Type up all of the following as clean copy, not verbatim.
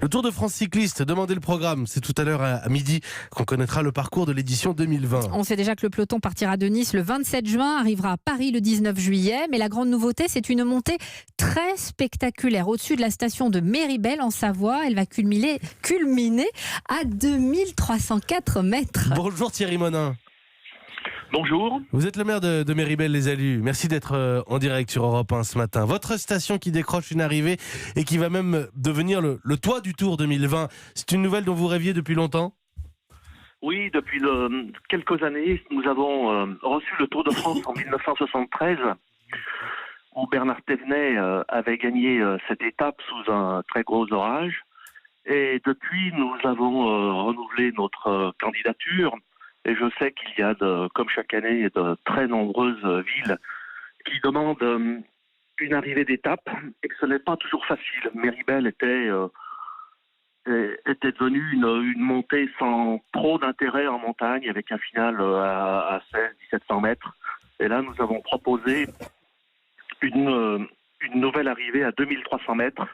Le Tour de France cycliste, demandez le programme. C'est tout à l'heure à midi qu'on connaîtra le parcours de l'édition 2020. On sait déjà que le peloton partira de Nice le 27 juin, arrivera à Paris le 19 juillet. Mais la grande nouveauté, c'est une montée très spectaculaire. Au-dessus de la station de Méribel en Savoie, elle va culminer à 2304 mètres. Bonjour Thierry Monin. Bonjour. Vous êtes le maire de Méribel-les-Alus. Merci d'être en direct sur Europe 1 ce matin. Votre station qui décroche une arrivée et qui va même devenir le toit du Tour 2020. C'est une nouvelle dont vous rêviez depuis longtemps ? Oui, depuis quelques années, nous avons reçu le Tour de France en 1973, où Bernard Thévenet avait gagné cette étape sous un très gros orage. Et depuis, nous avons renouvelé notre candidature. Et je sais qu'il y a, comme chaque année, de très nombreuses villes qui demandent une arrivée d'étape et que ce n'est pas toujours facile. Méribel était devenue une montée sans trop d'intérêt en montagne, avec un final à 1600-1700 mètres. Et là, nous avons proposé une nouvelle arrivée à 2300 mètres.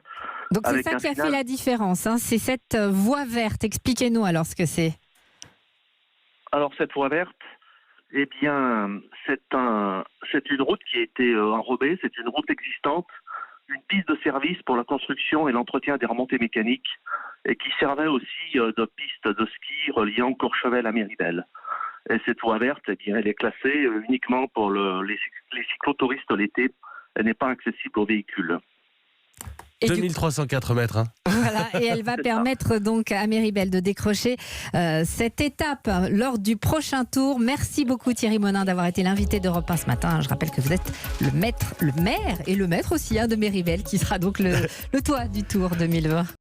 Donc c'est ça qui a fait la différence, hein. C'est cette voie verte. Expliquez-nous alors ce que c'est. Alors cette voie verte, eh bien, c'est une route qui a été enrobée, c'est une route existante, une piste de service pour la construction et l'entretien des remontées mécaniques, et qui servait aussi de piste de ski reliant Courchevel à Méribel. Et cette voie verte, eh bien, elle est classée uniquement pour les cyclotouristes l'été. Elle n'est pas accessible aux véhicules. 2304 mètres. Hein. Voilà, et elle va permettre donc à Méribel de décrocher cette étape lors du prochain tour. Merci beaucoup Thierry Monin d'avoir été l'invité d'Europe 1 ce matin. Je rappelle que vous êtes le maire et le maître aussi de Méribel, qui sera donc le toit du Tour 2020.